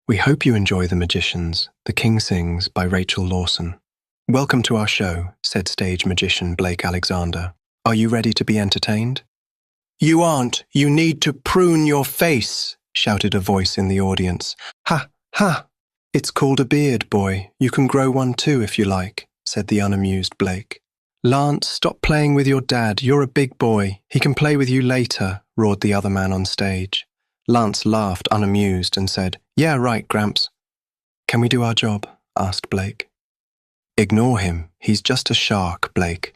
We hope you enjoy The Magicians, The King Sings by Rachel Lawson. Welcome to our show, said stage magician Blake Alexander. Are you ready to be entertained? You aren't. You need to prune your face, shouted a voice in the audience. Ha, ha. It's called a beard, boy. You can grow one too if you like, said the unamused Blake. Lance, stop playing with your dad. You're a big boy. He can play with you later, roared the other man on stage. Lance laughed unamused and said, Yeah, right, Gramps. Can we do our job? Asked Blake. Ignore him. He's just a shark, Blake,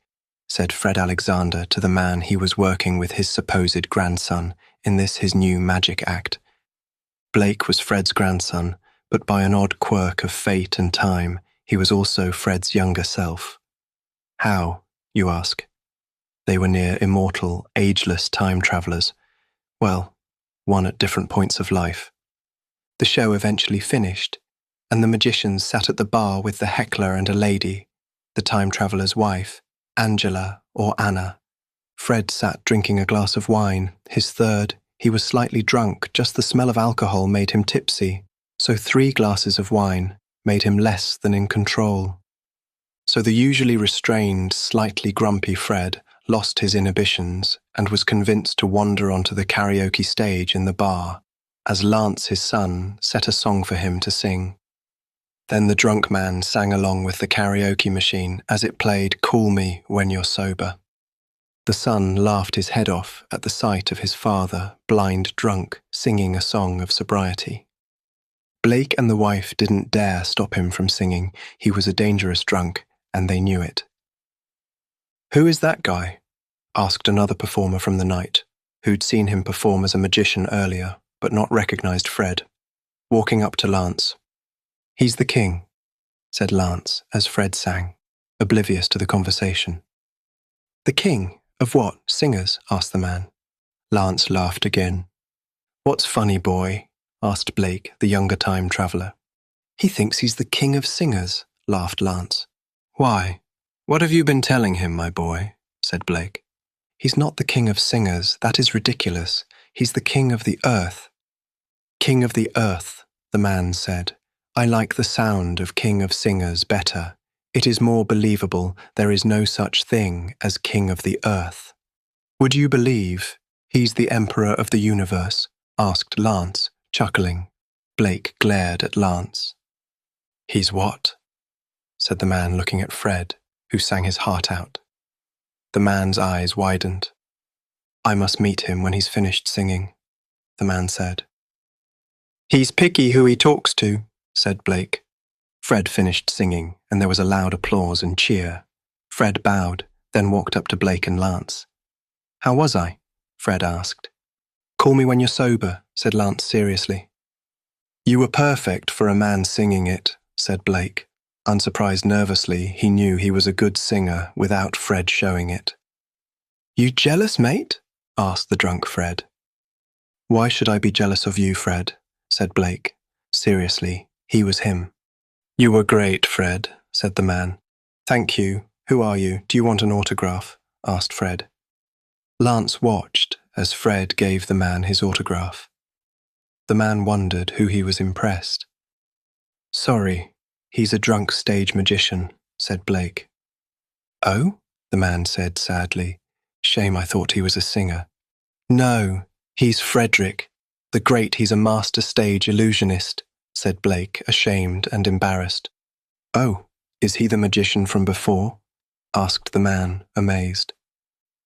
said Fred Alexander to the man he was working with his supposed grandson in this his new magic act. Blake was Fred's grandson, but by an odd quirk of fate and time, he was also Fred's younger self. How, you ask? They were near immortal, ageless time travelers. Well, one at different points of life. The show eventually finished, and the magicians sat at the bar with the heckler and a lady, the time traveller's wife, Angela or Anna. Fred sat drinking a glass of wine, his third. He was slightly drunk, just the smell of alcohol made him tipsy, so 3 glasses of wine made him less than in control. So the usually restrained, slightly grumpy Fred lost his inhibitions and was convinced to wander onto the karaoke stage in the bar, as Lance, his son, set a song for him to sing. Then the drunk man sang along with the karaoke machine as it played Call Me When You're Sober. The son laughed his head off at the sight of his father, blind drunk, singing a song of sobriety. Blake and the wife didn't dare stop him from singing. He was a dangerous drunk, and they knew it. Who is that guy? Asked another performer from the night, who'd seen him perform as a magician earlier, but not recognized Fred, walking up to Lance. He's the king, said Lance as Fred sang, oblivious to the conversation. The king? Of what? Singers? Asked the man. Lance laughed again. What's funny, boy? Asked Blake, the younger time traveller. He thinks he's the king of singers, laughed Lance. Why? What have you been telling him, my boy? Said Blake. He's not the king of singers. That is ridiculous. He's the king of the earth. King of the earth, the man said. I like the sound of king of singers better. It is more believable. There is no such thing as king of the earth. Would you believe he's the emperor of the universe? Asked Lance, chuckling. Blake glared at Lance. He's what? Said the man looking at Fred, who sang his heart out. The man's eyes widened. I must meet him when he's finished singing, the man said. He's picky who he talks to, said Blake. Fred finished singing, and there was a loud applause and cheer. Fred bowed, then walked up to Blake and Lance. How was I? Fred asked. Call me when you're sober, said Lance seriously. You were perfect for a man singing it, said Blake. Unsurprised nervously, he knew he was a good singer without Fred showing it. You jealous, mate? Asked the drunk Fred. Why should I be jealous of you, Fred? Said Blake. Seriously, he was him. You were great, Fred, said the man. Thank you. Who are you? Do you want an autograph? Asked Fred. Lance watched as Fred gave the man his autograph. The man wondered who he was impressed. Sorry. He's a drunk stage magician, said Blake. Oh? The man said sadly. Shame I thought he was a singer. No, he's Frederick the Great. He's a master stage illusionist, said Blake, ashamed and embarrassed. Oh, is he the magician from before? Asked the man, amazed.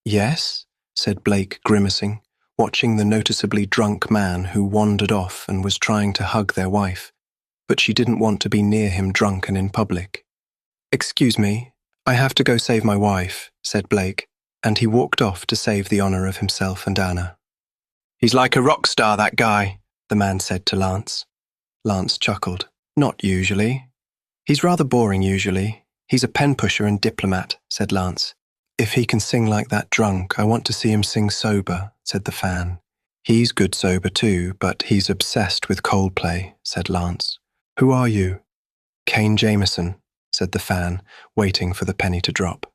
Yes, said Blake, grimacing, watching the noticeably drunk man who wandered off and was trying to hug their wife. But she didn't want to be near him drunk and in public. Excuse me, I have to go save my wife, said Blake, and he walked off to save the honour of himself and Anna. He's like a rock star, that guy, the man said to Lance. Lance chuckled. Not usually. He's rather boring usually. He's a pen pusher and diplomat, said Lance. If he can sing like that drunk, I want to see him sing sober, said the fan. He's good sober too, but he's obsessed with Coldplay, said Lance. Who are you? Kane Jameson, said the fan, waiting for the penny to drop.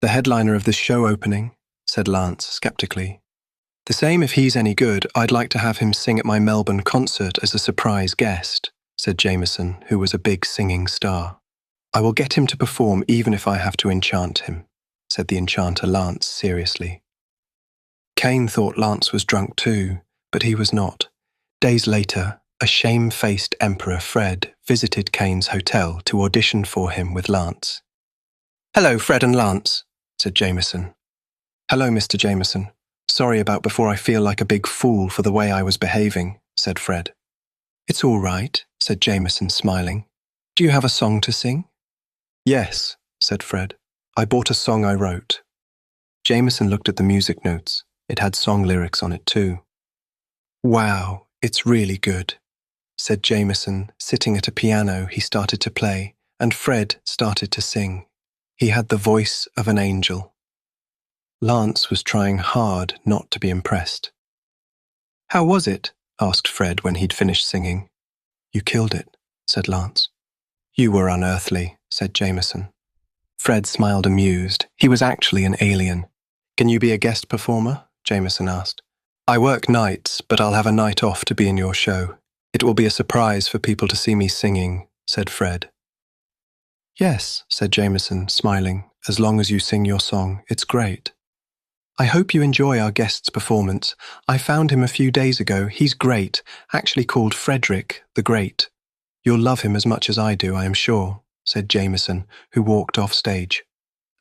The headliner of this show opening, said Lance skeptically. The same if he's any good. I'd like to have him sing at my Melbourne concert as a surprise guest, said Jameson, who was a big singing star. I will get him to perform even if I have to enchant him, said the enchanter Lance seriously. Cain thought Lance was drunk too, but he was not. Days later, a shame-faced Emperor Fred visited Cain's hotel to audition for him with Lance. Hello, Fred and Lance, said Jameson. Hello, Mr. Jameson. Sorry about before I feel like a big fool for the way I was behaving, said Fred. It's all right, said Jameson, smiling. Do you have a song to sing? Yes, said Fred. I bought a song I wrote. Jameson looked at the music notes. It had song lyrics on it too. Wow, it's really good, said Jameson, sitting at a piano he started to play, and Fred started to sing. He had the voice of an angel. Lance was trying hard not to be impressed. How was it? Asked Fred when he'd finished singing. You killed it, said Lance. You were unearthly, said Jameson. Fred smiled amused. He was actually an alien. Can you be a guest performer? Jameson asked. I work nights, but I'll have a night off to be in your show. It will be a surprise for people to see me singing, said Fred. Yes, said Jameson, smiling. As long as you sing your song, it's great. I hope you enjoy our guest's performance. I found him a few days ago. He's great, actually called Frederick the Great. You'll love him as much as I do, I am sure, said Jameson, who walked off stage.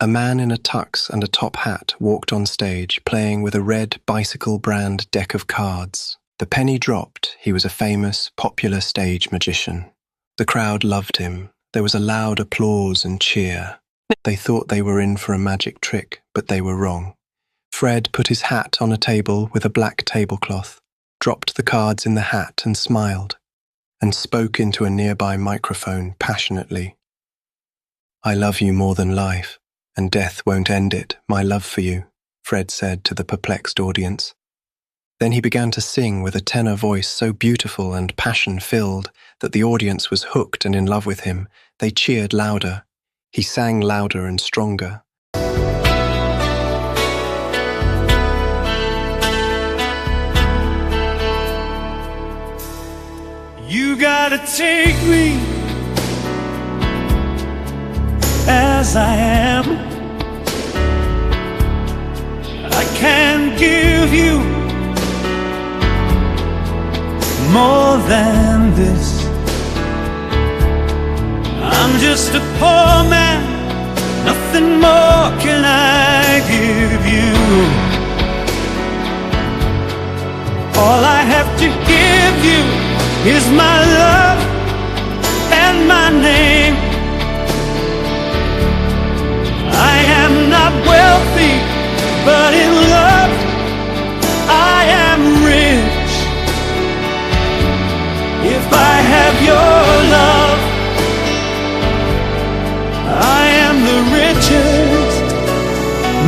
A man in a tux and a top hat walked on stage, playing with a red bicycle brand deck of cards. The penny dropped. He was a famous, popular stage magician. The crowd loved him. There was a loud applause and cheer. They thought they were in for a magic trick, but they were wrong. Fred put his hat on a table with a black tablecloth, dropped the cards in the hat and smiled, and spoke into a nearby microphone passionately. I love you more than life, and death won't end it, my love for you, Fred said to the perplexed audience. Then he began to sing with a tenor voice so beautiful and passion-filled that the audience was hooked and in love with him. They cheered louder. He sang louder and stronger. You gotta take me as I am. I can't give you more than this. I'm just a poor man, nothing more can I give you. All I have to give you is my love and my name. I am not wealthy, but in love I am rich. If I have your love, I am the richest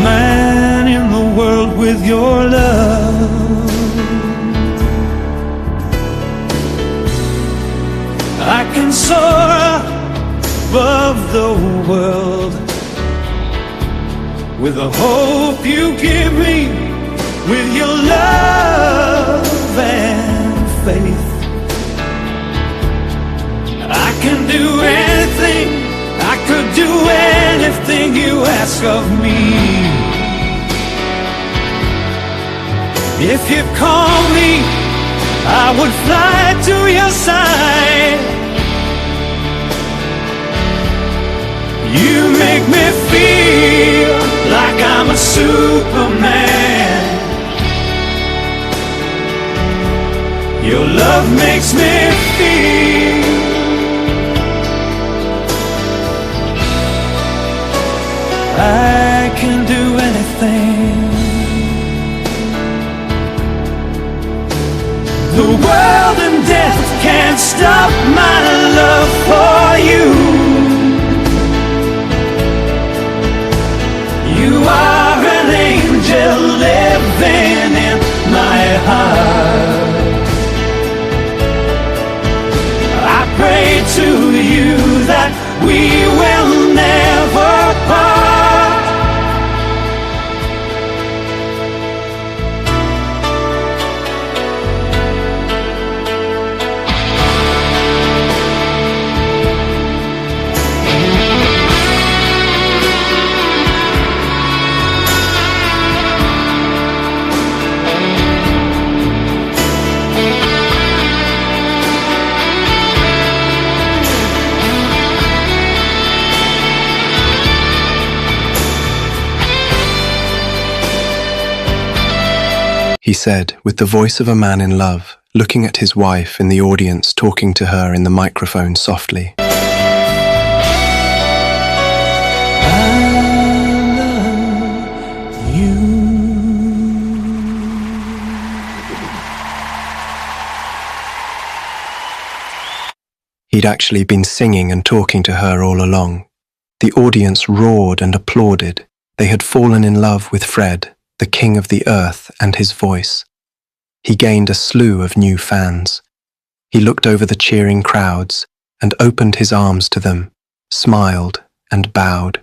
man in the world with your love. I can soar above the world with the hope you give me, with your love and faith. I can do anything, I could do anything you ask of me. If you call me, I would fly to your side. You make me feel like I'm a Superman. Your love makes me feel I can do anything. The world and death can't stop my love for you. You are an angel living in my heart. I pray to you that we will never part. he said with the voice of a man in love, looking at his wife in the audience, talking to her in the microphone softly. He'd actually been singing and talking to her all along. The audience roared and applauded. They had fallen in love with Fred, the king of the earth, and his voice. He gained a slew of new fans. He looked over the cheering crowds and opened his arms to them, smiled and bowed.